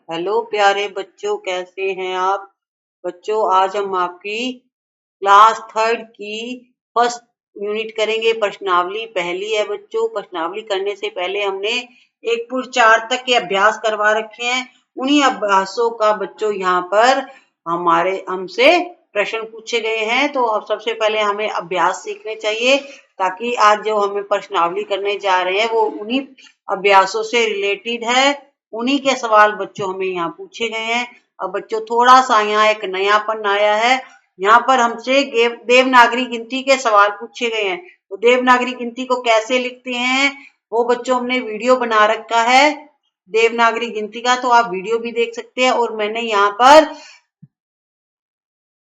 Hello प्यारे बच्चों, कैसे हैं आप बच्चों। आज हम आपकी क्लास थर्ड की फर्स्ट यूनिट करेंगे। प्रश्नावली पहली है बच्चों। प्रश्नावली करने से पहले हमने 1 से 4 तक के अभ्यास करवा रखे हैं। उन्हीं अभ्यासों का बच्चों यहाँ पर हमसे प्रश्न पूछे गए हैं। तो अब सबसे पहले हमें अभ्यास सीखने चाहिए, ताकि आज जो हमें प्रश्नावली करने जा रहे हैं वो उन्हीं अभ्यासों से रिलेटेड है। उन्हीं के सवाल बच्चों हमें यहाँ पूछे गए हैं। अब बच्चों थोड़ा सा यहाँ एक नयापन आया है। यहाँ पर हमसे देवनागरी गिनती के सवाल पूछे गए हैं। तो देवनागरी गिनती को कैसे लिखते हैं वो बच्चों हमने वीडियो बना रखा है देवनागरी गिनती का, तो आप वीडियो भी देख सकते हैं। और मैंने यहाँ पर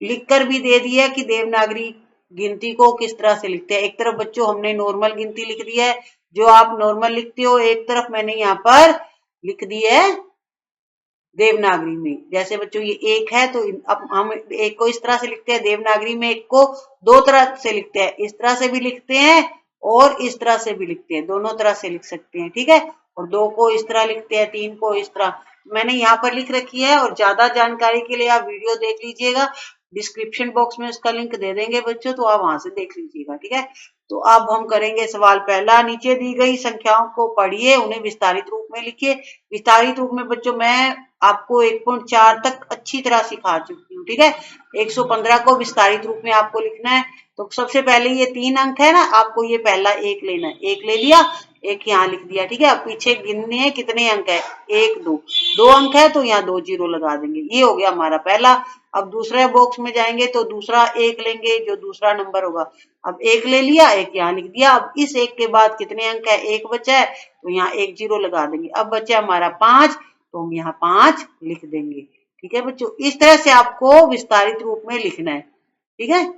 लिखकर भी दे दिया कि देवनागरी गिनती को किस तरह से लिखते हैं। एक तरफ बच्चों हमने नॉर्मल गिनती लिख दी है, जो आप नॉर्मल लिखते हो। एक तरफ मैंने यहाँ पर लिख दी है देवनागरी में। जैसे बच्चों ये एक है, तो अब हम एक को इस तरह से लिखते हैं देवनागरी में। एक को दो तरह से लिखते हैं, इस तरह से भी लिखते हैं और इस तरह से भी लिखते हैं, दोनों तरह से लिख सकते हैं, ठीक है। और 2 को इस तरह लिखते हैं, 3 को इस तरह। मैंने यहाँ पर लिख रखी है। और ज्यादा जानकारी के लिए आप वीडियो देख लीजिएगा, डिस्क्रिप्शन बॉक्स में उसका लिंक दे देंगे बच्चों, तो आप वहां से देख लीजिएगा, ठीक है। तो अब हम करेंगे सवाल पहला। नीचे दी गई संख्याओं को पढ़िए, उन्हें विस्तारित रूप में लिखिए। विस्तारित रूप में बच्चों मैं आपको 1.4 तक अच्छी तरह सिखा चुकी हूँ, ठीक है। 115 को विस्तारित रूप में आपको लिखना है। तो सबसे पहले ये 3 अंक है ना, आपको ये पहला 1 लेना है। 1 ले लिया, 1 यहाँ लिख दिया, ठीक है। अब पीछे गिनने हैं कितने अंक है, 1 2 2 अंक है, तो यहाँ 2 जीरो लगा देंगे। ये हो गया हमारा पहला। अब दूसरे बॉक्स में जाएंगे तो दूसरा 1 लेंगे, जो दूसरा नंबर होगा। अब 1 ले लिया, 1 यहाँ लिख दिया। अब इस 1 के बाद कितने अंक है, 1 बचा है, तो यहाँ 1 जीरो लगा देंगे। अब बचा हमारा 5, तो हम यहाँ 5 लिख देंगे, ठीक है बच्चों। इस तरह से आपको विस्तारित रूप में लिखना है, ठीक है।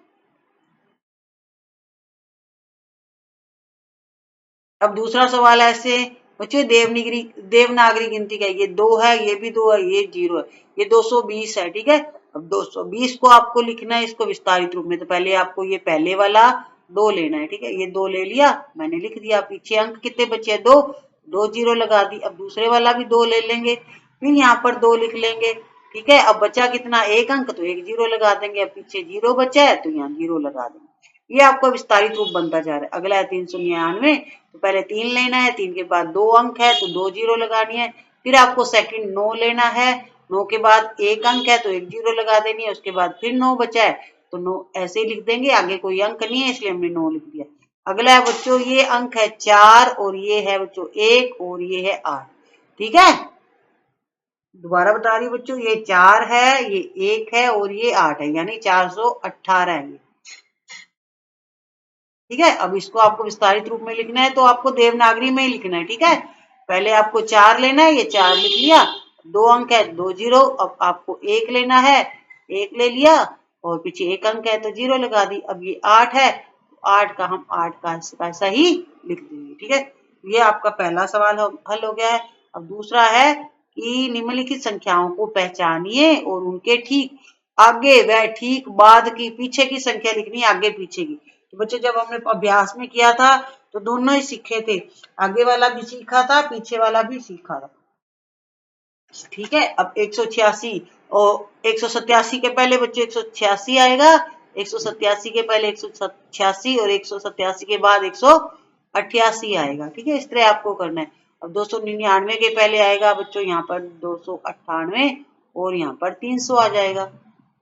अब दूसरा सवाल ऐसे बच्चों, देवनागरी गिनती का ये 2 है, ये भी 2 है, ये 0 है, ये 220 है, ठीक है। अब 220 को आपको लिखना है इसको विस्तारित रूप में। तो पहले आपको ये पहले वाला 2 लेना है, ठीक है। ये 2 ले लिया, मैंने लिख दिया। पीछे अंक कितने बचे हैं, 2 2 जीरो लगा दी। अब दूसरे वाला भी 2 ले लेंगे, फिर यहाँ पर 2 लिख लेंगे, ठीक है। अब बचा कितना, 1 अंक, तो 1 जीरो लगा देंगे। अब पीछे 0 बचा है, तो यहाँ 0 लगा देंगे। ये आपका विस्तारित रूप बनता जा रहा है। अगला है 399। तो पहले 3 लेना है, 3 के बाद 2 अंक है, तो 2 जीरो लगानी है। फिर आपको सेकंड 9 लेना है, 9 के बाद 1 अंक है, तो 1 जीरो लगा देनी है। उसके बाद फिर 9 बचा है, तो 9 ऐसे ही लिख देंगे, आगे कोई अंक नहीं है इसलिए हमने 9 लिख दिया। अगला है बच्चों, ये अंक है 4 और ये है बच्चों 1 और ये है 8, ठीक है। दोबारा बता रही हूँ बच्चों, ये 4 है, ये 1 है और ये 8 है, यानी 418 है ये, ठीक है। अब इसको आपको विस्तारित रूप में लिखना है, तो आपको देवनागरी में ही लिखना है, ठीक है। पहले आपको 4 लेना है, ये 4 लिख लिया। 2 अंक है, 2 जीरो। अब आपको 1 लेना है, 1 ले लिया, और पीछे 1 अंक है तो 0 लगा दी। अब ये 8 है, 8 का हम 8 का ऐसा ही लिख देंगे, ठीक है। ये आपका पहला सवाल हल हो गया है। अब दूसरा है कि निम्नलिखित संख्याओं को पहचानिए और उनके ठीक आगे व ठीक बाद की पीछे की संख्या लिखनी है, आगे पीछे की। तो बच्चों जब हमने अभ्यास में किया था तो दोनों ही सीखे थे, आगे वाला भी सीखा था, पीछे वाला भी सीखा था, ठीक है। अब 186 और 187 के पहले बच्चों 186 आएगा, 187 के पहले 186 और 187 के बाद 188 आएगा, ठीक है। इस तरह आपको करना है। अब 299 के पहले आएगा बच्चों यहाँ पर 298 और यहाँ पर 300 आ जाएगा।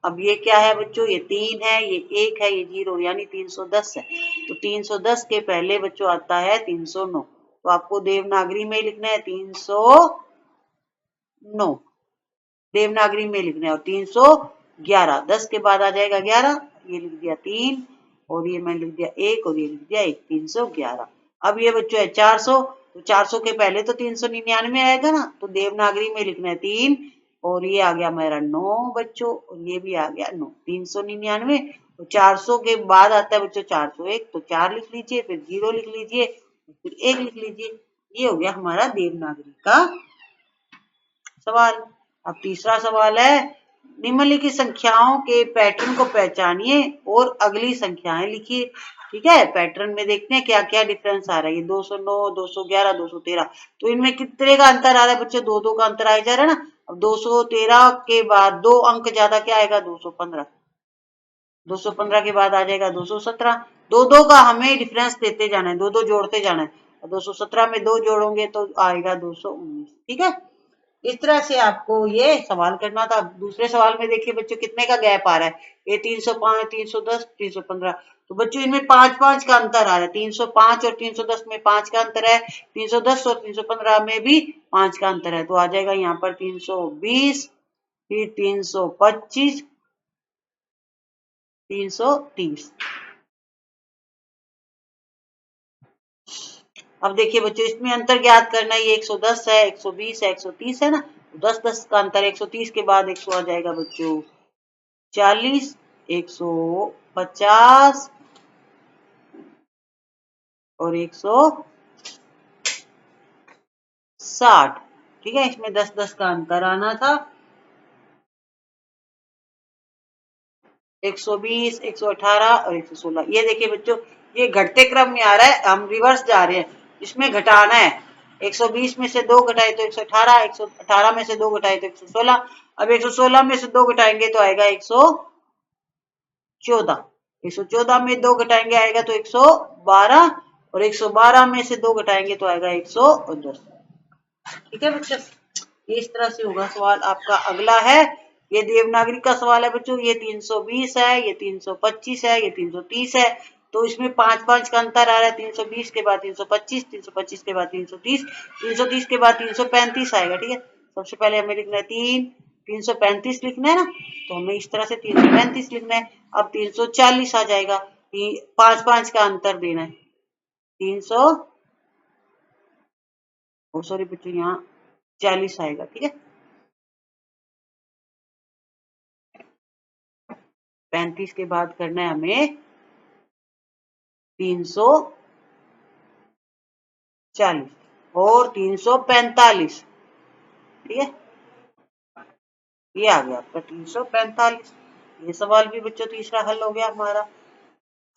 अब ये क्या है बच्चों, ये 3 है, ये 1 है, ये 0, यानी 310 है। तो 310 के पहले बच्चों आता है 309। तो आपको देवनागरी में लिखना है 309, देवनागरी में लिखना है। और 311, 10 के बाद आ जाएगा 11, ये लिख दिया 3 और ये मैंने लिख दिया 1 और ये लिख दिया 1, 311। अब ये बच्चों है 400। तो 400 के पहले तो 399 आएगा ना, तो देवनागरी में लिखना है 3 और ये आ गया मेरा 9 बच्चों, और ये भी आ गया 9, 399। तो 400 के बाद आता है बच्चों 401, तो 4 लिख लीजिए, फिर 0 लिख लीजिए, फिर 1 लिख लीजिए। ये हो गया हमारा देवनागरी का सवाल। अब तीसरा सवाल है, निम्नलिखित संख्याओं के पैटर्न को पहचानिए और अगली संख्याएं लिखिए। ठीक है, पैटर्न में देखते हैं क्या क्या डिफरेंस आ रहा है। ये 209, 211, 213, तो इनमें कितने का अंतर आ रहा है बच्चों? 2 का अंतर आ जा रहा है ना। अब 213 के बाद 2 अंक ज्यादा क्या आएगा? 215। 215 के बाद आ जाएगा 217। दो का हमें डिफरेंस देते जाना है, दो जोड़ते जाना है। 217 में 2 जोड़ोगे तो आएगा 219। ठीक है, इस तरह से आपको ये सवाल करना था। दूसरे सवाल में देखिए बच्चों कितने का गैप आ रहा है। ये 305, 310, 315, तो बच्चों इनमें 5-5 का अंतर आ रहा है। 305 और 310 में 5 का अंतर है। 310 और 315 में भी 5 का अंतर है। तो आ जाएगा यहाँ पर 320, फिर 325, 330। अब देखिए बच्चों इसमें अंतर ज्ञात करना है। ये 110 है, 120 है, 130 है ना। 10-10 का अंतर, 130 के बाद 100 आ जाएगा बच्चों 40, 150 और 160। ठीक है, इसमें 10-10 का अंतर आना था। 120, 118 और 116। ये देखिए बच्चों ये घटते क्रम में आ रहा है, हम रिवर्स जा रहे हैं। इसमें घटाना है। 120 में से 2 घटाए तो 118, 118 में से 2 घटाए तो 116। अब 116 में से 2 घटाएंगे तो आएगा 114। 114 में 2 घटाएंगे आएगा तो 112, और 112 में से 2 घटाएंगे तो आएगा 110। ठीक है बच्चों, ये इस तरह से होगा सवाल आपका। अगला है ये देवनागरी का सवाल है बच्चों। ये 320 है, ये 325 है, ये 330 है। तो इसमें 5-5 का अंतर आ रहा है। 320 के बाद 325, 325 के बाद 330, 330 के बाद 335 आएगा। ठीक है, सबसे पहले हमें लिखना है 335 लिखना है ना, तो हमें इस तरह से 335 लिखना है। अब 340 आ जाएगा। 5-5 का अंतर देना है। 300, सॉरी बच्चों यहाँ 40 आएगा। ठीक है, 35 के बाद करना है हमें 340 और 345। ठीक है, ये आ गया आपका 345। ये सवाल भी बच्चों तीसरा हल हो गया हमारा।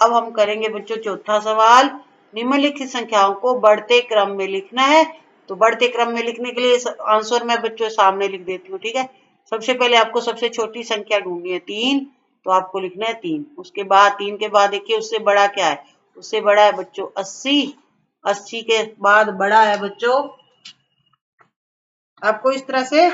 अब हम करेंगे बच्चों चौथा सवाल। निम्नलिखित संख्याओं को बढ़ते क्रम में लिखना है। तो बढ़ते क्रम में लिखने के लिए आंसर मैं बच्चों सामने लिख देती हूँ। ठीक है, सबसे पहले आपको सबसे छोटी संख्या ढूंढनी है 3, तो आपको लिखना है 3। उसके बाद 3 के बाद देखिए उससे बड़ा क्या है? उससे बड़ा है बच्चों 80। 80 के बाद बड़ा है बच्चों, आपको इस तरह से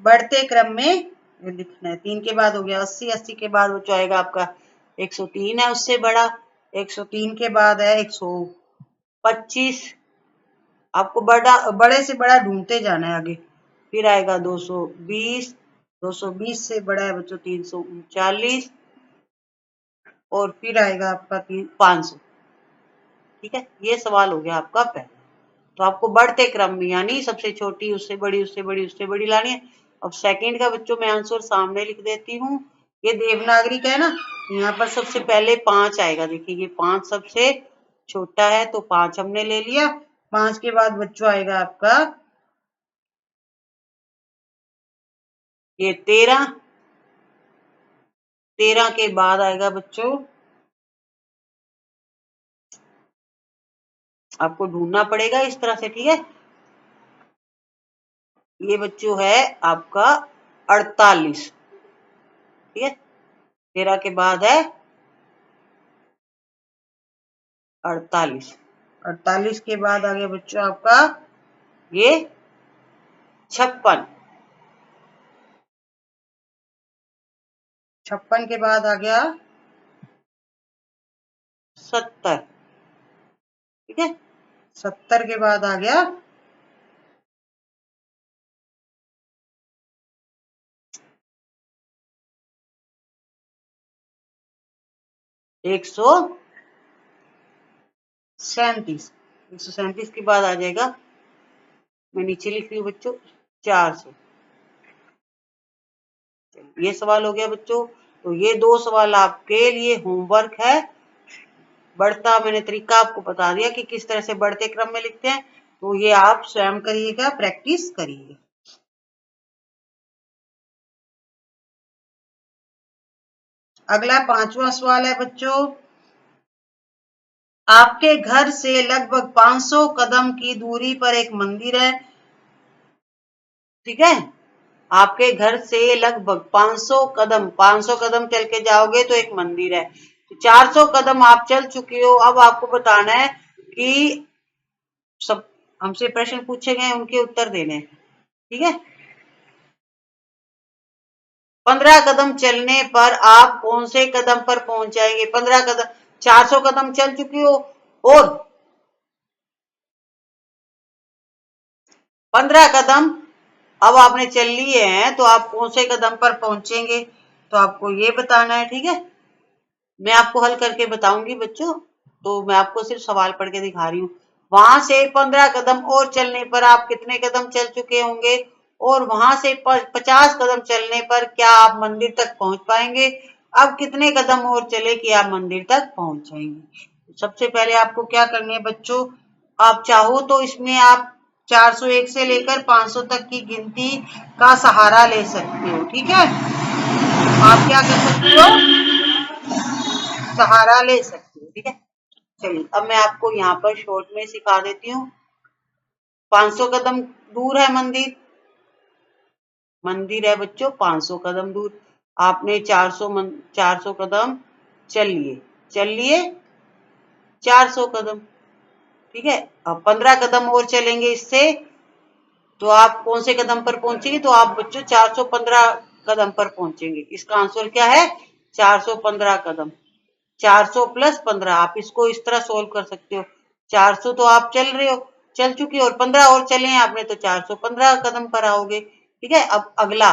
बढ़ते क्रम में लिखना है। 3 के बाद हो गया 80, 80 के बाद बच्चों आएगा आपका 103 है उससे बड़ा। 103 के बाद है 125। आपको बड़े से बड़ा ढूंढते जाना है आगे। फिर आएगा 220, 220 से बड़ा है बच्चों 339, और फिर आएगा आपका 500। ठीक है, ये सवाल हो गया आपका पहला। तो आपको बढ़ते क्रम में यानी सबसे छोटी उससे बड़ी, उससे बड़ी, उससे बड़ी लानी है। अब सेकंड का बच्चों मैं आंसर सामने लिख देती हूँ। ये देवनागरी का है ना, यहाँ पर सबसे पहले 5 आएगा। देखिए ये 5 सबसे छोटा है, तो 5 हमने ले लिया। 5 के बाद बच्चों आएगा आपका ये 13। 13 के बाद आएगा बच्चों, आपको ढूंढना पड़ेगा इस तरह से। ठीक है, ये बच्चों है आपका 48। ठीक है, 13 के बाद है 48। 48 के बाद आ गया बच्चों आपका ये 56। 56 के बाद आ गया 70। ठीक है, 70 के बाद आ गया 137। 137 के बाद आ जाएगा, मैं नीचे लिख रही हूँ बच्चों 400। ये सवाल हो गया बच्चों। तो ये 2 सवाल आपके लिए होमवर्क है। बढ़ता मैंने तरीका आपको बता दिया कि किस तरह से बढ़ते क्रम में लिखते हैं, तो ये आप स्वयं करिएगा, प्रैक्टिस करिएगा। अगला 5वां सवाल है बच्चों, आपके घर से लगभग 500 कदम की दूरी पर एक मंदिर है। ठीक है, आपके घर से लगभग 500 कदम चल के जाओगे तो एक मंदिर है। तो 400 कदम आप चल चुके हो। अब आपको बताना है कि सब हमसे प्रश्न पूछे गए उनके उत्तर देने। ठीक है, 15 कदम चलने पर आप कौन से कदम पर पहुंच जाएंगे? 15 कदम, 400 कदम चल चुके हो और 15 कदम अब आपने चल लिए हैं, तो आप कौन से कदम पर पहुंचेंगे? तो आपको ये बताना है। ठीक है, मैं आपको हल करके बताऊंगी बच्चों, तो मैं आपको सिर्फ सवाल पढ़ के दिखा रही हूँ। वहां से 15 कदम और चलने पर आप कितने कदम चल चुके होंगे? और वहां से 50 कदम चलने पर क्या आप मंदिर तक पहुंच पाएंगे? अब कितने कदम और चले कि आप मंदिर तक पहुंच जाएंगे? सबसे पहले आपको क्या करनी है बच्चों, आप चाहो तो इसमें आप 401 से लेकर 500 तक की गिनती का सहारा ले सकते हो। ठीक है, आप क्या कर सकते हो? सहारा ले सकते हो। ठीक है, चलिए अब मैं आपको यहाँ पर शॉर्ट में सिखा देती हूँ। 500 कदम दूर है मंदिर, मंदिर है बच्चों 500 कदम दूर। आपने 400 कदम चल लिए 400 कदम। ठीक है, अब 15 कदम और चलेंगे इससे, तो आप कौन से कदम पर पहुंचेंगे? तो आप बच्चों 415 कदम पर पहुंचेंगे। इसका आंसर क्या है? 415 कदम। 400 प्लस 15, आप इसको इस तरह सोल्व कर सकते हो। 400 तो आप चल रहे हो, चल चुके हो, और 15 और चले हैं आपने, तो 415 कदम पर आओगे। ठीक है, अब अगला,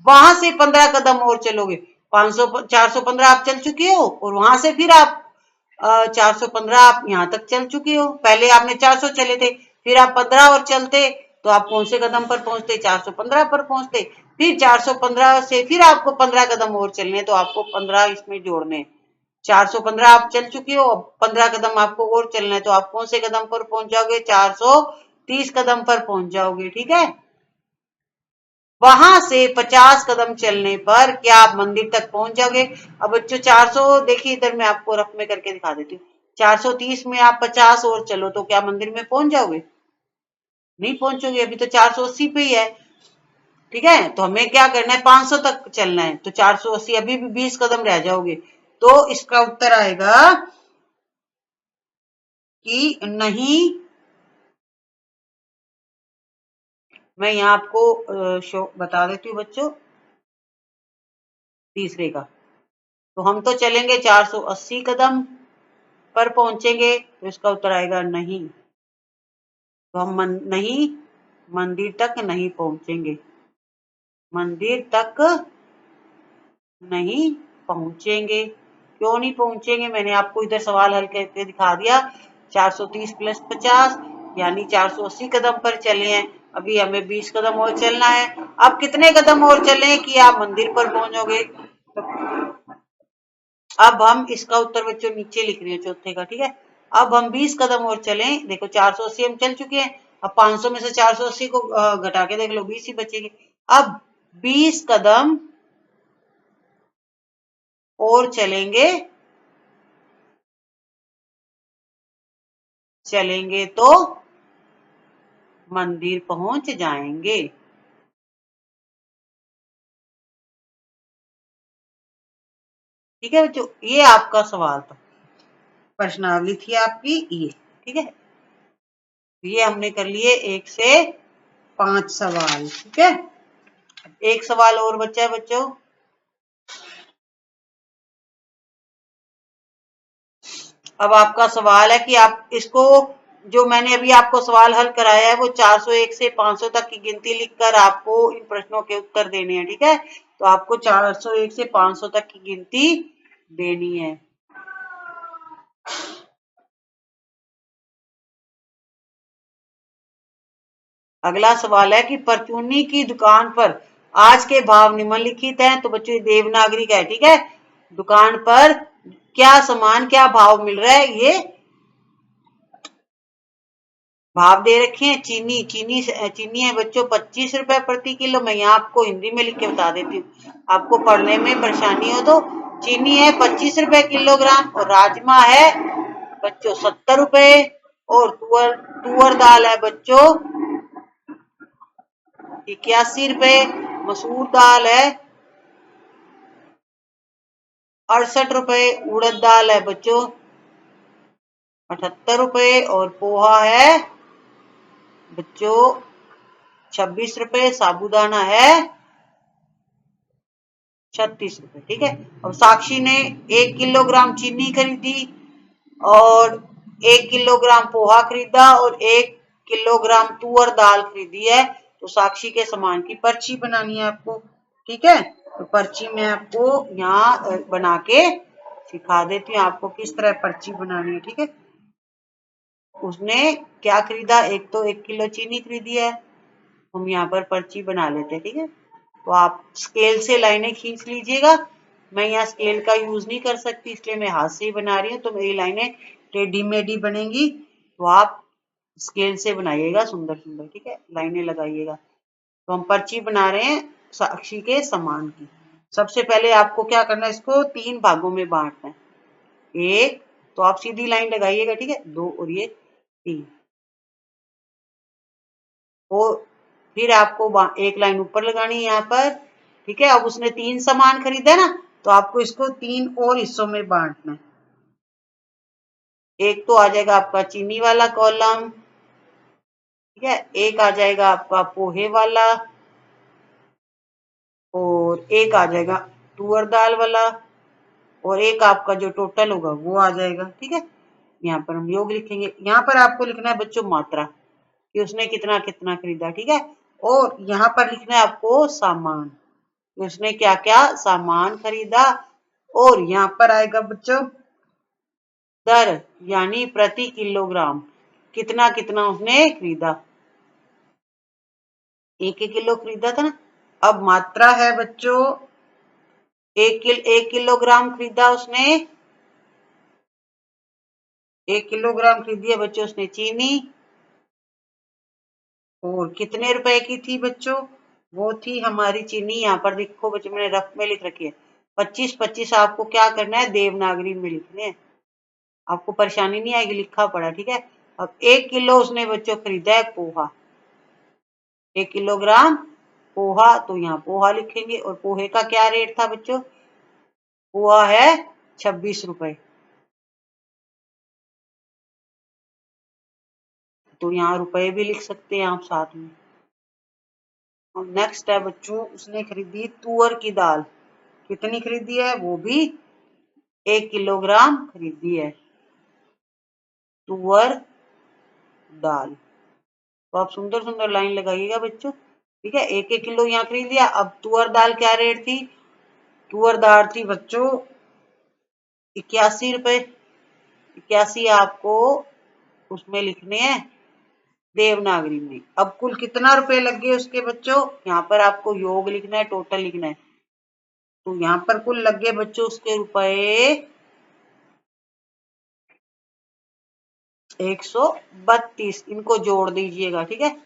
वहां से 15 कदम और चलोगे। 415 आप चल चुके हो और वहां से फिर आप 415 आप यहां तक चल चुके हो। पहले आपने 400 चले थे, फिर आप 15 और चलते तो आप कौन से कदम पर पहुंचते? 415 पर पहुंचते। फिर 415 से फिर आपको 15 कदम और चलने, तो आपको 15 इसमें जोड़ने। 415 आप चल चुके हो, 15 कदम आपको और चलना है, तो आप कौन से कदम पर पहुंच जाओगे? 430 कदम पर पहुंच जाओगे। ठीक है, वहां से 50 कदम चलने पर क्या आप मंदिर तक पहुंच जाओगे? अब बच्चों 400, देखिए इधर मैं आपको रफ में करके दिखा देती हूँ। 430 में आप 50 और चलो तो क्या मंदिर में पहुंच जाओगे? नहीं पहुंचोगे, अभी तो 480 पे ही है। ठीक है, तो हमें क्या करना है? 500 तक चलना है, तो 480, अभी भी 20 कदम रह जाओगे। तो इसका उत्तर आएगा कि नहीं। मैं यहाँ आपको शो बता देती हूँ बच्चों, तीसरे का। तो हम तो चलेंगे 480 कदम पर पहुंचेंगे, तो इसका उत्तर आएगा नहीं। तो हम नहीं, मंदिर तक नहीं पहुंचेंगे, मंदिर तक नहीं पहुंचेंगे। क्यों नहीं पहुंचेंगे? मैंने आपको इधर सवाल हल करके दिखा दिया। 430 प्लस 50 यानी 480 कदम पर चले हैं, अभी हमें 20 कदम और चलना है। अब कितने कदम और चले कि आप मंदिर पर पहुंचोगे? तो अब हम इसका उत्तर बच्चों नीचे लिख रहे हैं चौथे का। ठीक है, अब हम 20 कदम और चलें। देखो 480 हम चल चुके हैं, अब 500 में से 480 को घटा के देख लो, 20 ही बचेगी। अब 20 कदम और चलेंगे तो मंदिर पहुंच जाएंगे। ठीक है बच्चों, ये आपका सवाल था, प्रश्नावली थी आपकी ये। ठीक है, ये हमने कर लिए 1 से 5 सवाल। ठीक है, एक सवाल और बचा है बच्चों। अब आपका सवाल है कि आप इसको, जो मैंने अभी आपको सवाल हल कराया है, वो 401 से 500 तक की गिनती लिखकर आपको इन प्रश्नों के उत्तर देने हैं। ठीक है, तो आपको 401 से 500 तक की गिनती देनी है। अगला सवाल है कि परचूनी की दुकान पर आज के भाव निम्नलिखित हैं। तो बच्चों ये देवनागरी का है। ठीक है, दुकान पर क्या सामान क्या भाव मिल रहा है, ये भाव दे रखे हैं। चीनी है बच्चों 25 रुपए प्रति किलो। मैं यहाँ आपको हिंदी में लिख के बता देती हूँ, आपको पढ़ने में परेशानी हो तो चीनी है 25 रुपए किलोग्राम और राजमा है बच्चों 70 रुपए और तुअर दाल है बच्चों 81 रुपए, मसूर दाल है 68 रुपए, उड़द दाल है बच्चों 78 रुपए और पोहा है बच्चों 26 रुपए, साबूदाना है 36 रुपए। ठीक है। अब साक्षी ने 1 किलोग्राम चीनी खरीदी और 1 किलोग्राम पोहा खरीदा और 1 किलोग्राम तुअर दाल खरीदी है। तो साक्षी के सामान की पर्ची बनानी है आपको। ठीक है। तो पर्ची में आपको यहाँ बना के सिखा देती हूँ आपको किस तरह पर्ची बनानी है। ठीक है। उसने क्या खरीदा, एक तो 1 किलो चीनी खरीदी है। हम यहाँ पर पर्ची बना लेते हैं। ठीक है। तो आप स्केल से लाइनें खींच लीजिएगा। मैं यहाँ स्केल का यूज नहीं कर सकती इसलिए मैं हाथ से ही बना रही हूँ, तो मेरी लाइनें टेढ़ी मेढ़ी बनेंगी। तो आप स्केल से बनाइएगा सुंदर सुंदर। ठीक है। लाइनें लगाइएगा। तो हम पर्ची बना रहे हैं साक्षी के सामान की। सबसे पहले आपको क्या करना है, इसको 3 भागों में बांटना है। 1, तो आप सीधी लाइन लगाइएगा। ठीक है। 2 और ये 3। और फिर आपको एक लाइन ऊपर लगानी है यहाँ पर। ठीक है। अब उसने 3 सामान खरीदा ना, तो आपको इसको 3 और हिस्सों में बांटना है। एक तो आ जाएगा आपका चीनी वाला कॉलम। ठीक है। एक आ जाएगा आपका पोहे वाला और एक आ जाएगा तुअर दाल वाला और एक आपका जो टोटल होगा वो आ जाएगा। ठीक है। यहाँ पर हम योग लिखेंगे। यहाँ पर आपको लिखना है बच्चों मात्रा कि उसने कितना कितना खरीदा। ठीक है। और यहाँ पर लिखना है आपको सामान, उसने क्या क्या सामान खरीदा। और यहाँ पर आएगा बच्चों दर, यानी प्रति किलोग्राम कितना कितना उसने खरीदा। 1 किलो खरीदा था ना। अब मात्रा है बच्चों 1 किलोग्राम खरीदा उसने। 1 किलोग्राम खरीदी है बच्चों उसने चीनी। और कितने रुपए की थी बच्चों, वो थी हमारी चीनी, यहाँ पर देखो बच्चों मैंने रफ में लिख रखी है 25-25। आपको क्या करना है, देवनागरी में लिखने हैं, आपको परेशानी नहीं आएगी, लिखा पड़ा। ठीक है। अब 1 किलो उसने बच्चों खरीदा है पोहा, 1 किलोग्राम पोहा, तो यहाँ पोहा लिखेंगे। और पोहे का क्या रेट था बच्चों, पोहा है 26 रुपए। तो यहाँ रुपए भी लिख सकते हैं आप साथ में। और नेक्स्ट है बच्चों उसने खरीदी तुअर की दाल। कितनी खरीदी है, वो भी 1 किलोग्राम खरीदी है तुअर दाल। तो आप सुंदर सुंदर लाइन लगाइएगा बच्चों। ठीक है। 1-1 किलो यहाँ खरीद लिया। अब तुअर दाल क्या रेट थी, तुअर दाल थी बच्चों 81 रुपए। 81 आपको उसमें लिखने हैं देवनागरी में। अब कुल कितना रुपए लग गए उसके बच्चों, यहाँ पर आपको योग लिखना है, टोटल लिखना है। तो यहाँ पर कुल लग गए बच्चों उसके रुपए 132। इनको जोड़ दीजिएगा। ठीक है।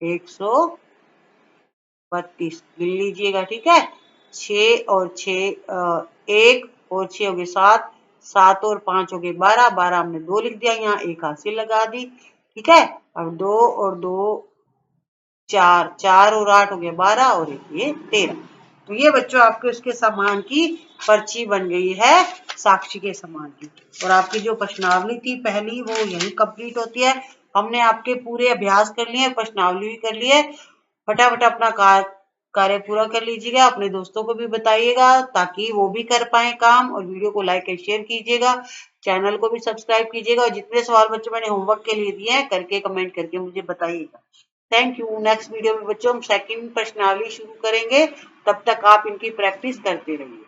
132 गिन लीजिएगा। ठीक है। 6 और 6 1 और 6 हो गए 7, 7 और 5 हो गए 12, 12 हमने 2 लिख दिया, यहाँ एक हासिल लगा दी। ठीक है। अब 2 और 2 4, 4 और 8 हो गया 12 और एक ये 13। तो ये बच्चों आपके उसके सामान की पर्ची बन गई है साक्षी के सामान की। और आपकी जो प्रश्नावली थी पहली वो यही कंप्लीट होती है। हमने आपके पूरे अभ्यास कर लिए, प्रश्नावली भी कर ली है। फटाफट अपना कार्य पूरा कर लीजिएगा, अपने दोस्तों को भी बताइएगा ताकि वो भी कर पाए काम। और वीडियो को लाइक और शेयर कीजिएगा, चैनल को भी सब्सक्राइब कीजिएगा। और जितने सवाल बच्चों मैंने होमवर्क के लिए दिए हैं करके कमेंट करके मुझे बताइएगा। Thank you. नेक्स्ट वीडियो में बच्चों हम सेकंड प्रश्नावली शुरू करेंगे, तब तक आप इनकी प्रैक्टिस करते रहिए।